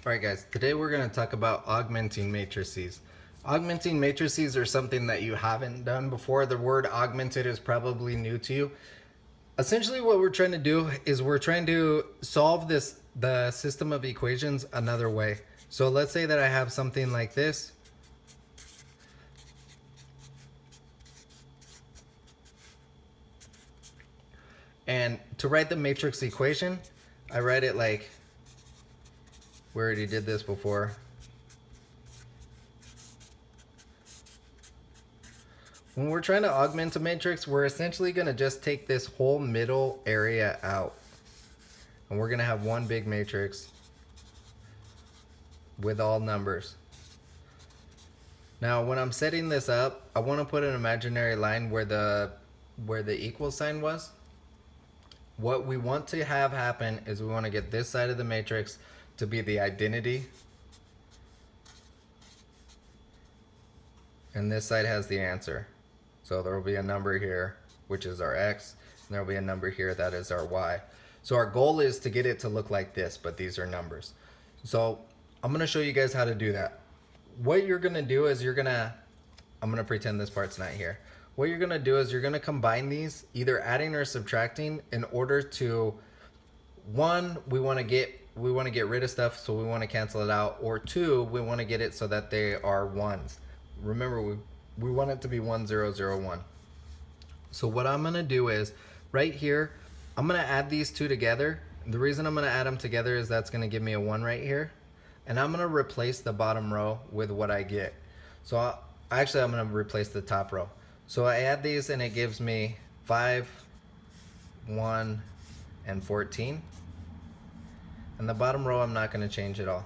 Alright guys, today we're going to talk about augmenting matrices. Augmenting matrices are something that you haven't done before. The word augmented is probably new to you. Essentially what we're trying to do is we're trying to solve the system of equations another way. So let's say that I have something like this. And to write the matrix equation, I write it like, we already did this before. When we're trying to augment a matrix, we're essentially going to just take this whole middle area out. And we're going to have one big matrix with all numbers. Now, when I'm setting this up, I want to put an imaginary line where the equal sign was. What we want to have happen is we want to get this side of the matrix to be the identity. And this side has the answer. So there will be a number here, which is our x, and there will be a number here that is our y. So our goal is to get it to look like this, but these are numbers. So I'm gonna show you guys how to do that. What you're gonna do is I'm gonna pretend this part's not here. What you're gonna do is you're gonna combine these, either adding or subtracting, in order to, one, we wanna get rid of stuff, so we wanna cancel it out, or two, we wanna get it so that they are ones. Remember, we want it to be 1, 0, 0, 1. So what I'm gonna do is, right here, I'm gonna add these two together. The reason I'm gonna add them together is that's gonna give me a 1 right here. And I'm gonna replace the bottom row with what I get. So actually I'm gonna replace the top row. So I add these and it gives me 5, 1, and 14. And the bottom row I'm not gonna change at all.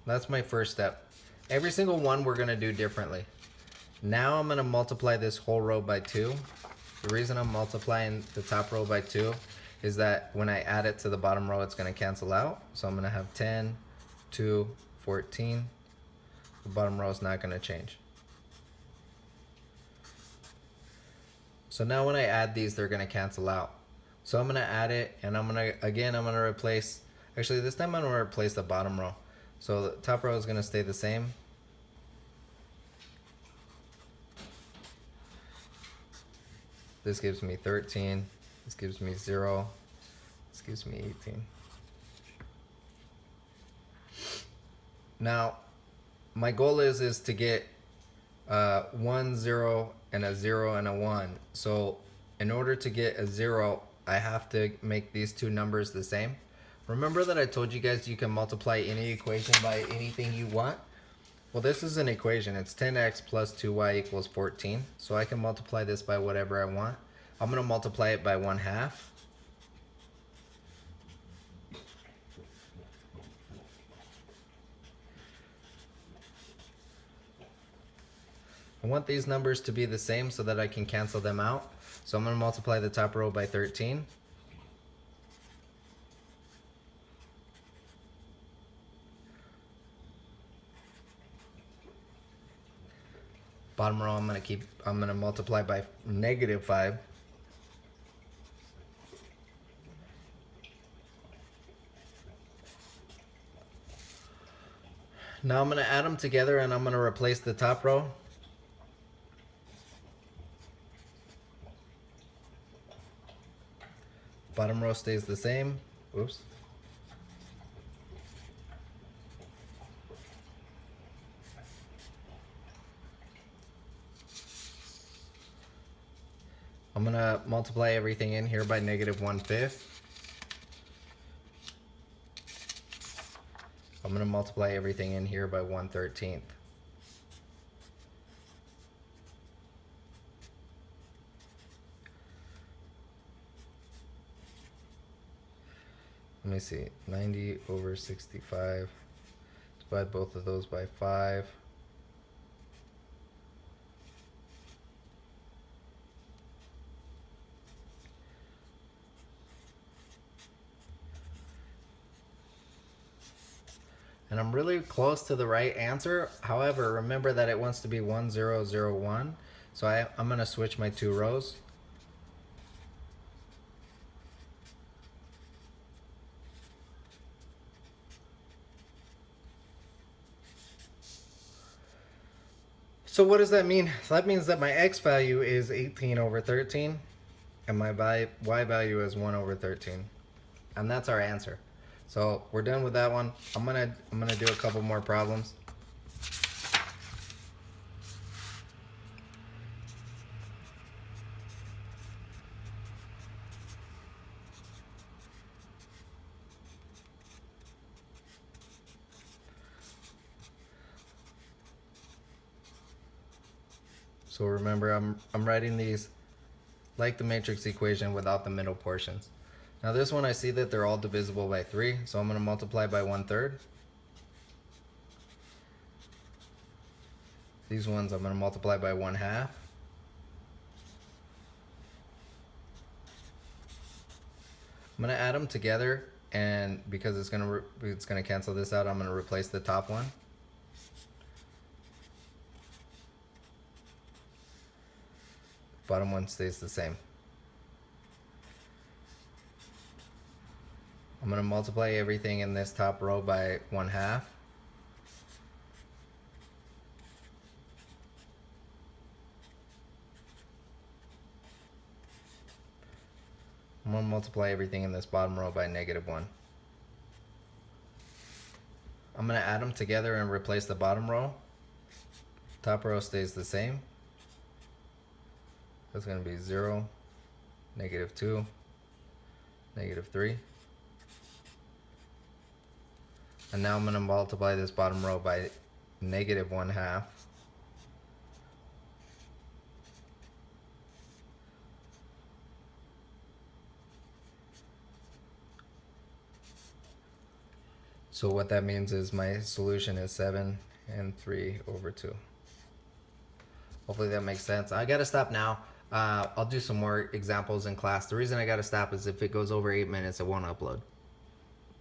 That's my first step. Every single one we're gonna do differently. Now I'm gonna multiply this whole row by 2. The reason I'm multiplying the top row by 2 is that when I add it to the bottom row, it's gonna cancel out. So I'm gonna have 10, 2, 14. The bottom row is not gonna change. So now when I add these, they're gonna cancel out. So I'm gonna add it, and I'm gonna replace, actually this time I'm gonna replace the bottom row. So the top row is gonna stay the same. This gives me 13, this gives me 0, this gives me 18. Now, my goal is to get 1, 0, and a 0 and a 1. So in order to get a 0, I have to make these two numbers the same. Remember that I told you guys you can multiply any equation by anything you want? Well, this is an equation. It's 10x plus 2y equals 14. So I can multiply this by whatever I want. I'm going to multiply it by 1/2. I want these numbers to be the same so that I can cancel them out. So I'm going to multiply the top row by 13. Bottom row I'm going to multiply by -5. Now I'm going to add them together and I'm going to replace the top row. Bottom row stays the same. Oops. I'm going to multiply everything in here by -1/5. I'm going to multiply everything in here by 1/13. Let me see, 90 over 65. Divide both of those by 5. And I'm really close to the right answer. However, remember that it wants to be 1, 0, 0, 1. So I'm going to switch my two rows. So what does that mean? That means that my x value is 18 over 13 and my y value is 1 over 13. And that's our answer. So we're done with that one. I'm gonna do a couple more problems. So remember, I'm writing these like the matrix equation without the middle portions. Now this one, I see that they're all divisible by 3, so I'm going to multiply by 1/3. These ones I'm going to multiply by 1/2. I'm going to add them together, and because it's going to cancel this out, I'm going to replace the top one. Bottom one stays the same. I'm going to multiply everything in this top row by 1/2. I'm going to multiply everything in this bottom row by -1. I'm going to add them together and replace the bottom row. Top row stays the same. That's going to be 0, -2, -3. And now I'm going to multiply this bottom row by -1/2. So what that means is my solution is 7 and 3 over 2. Hopefully that makes sense. I gotta stop now. I'll do some more examples in class. The reason I gotta stop is if it goes over 8 minutes, it won't upload.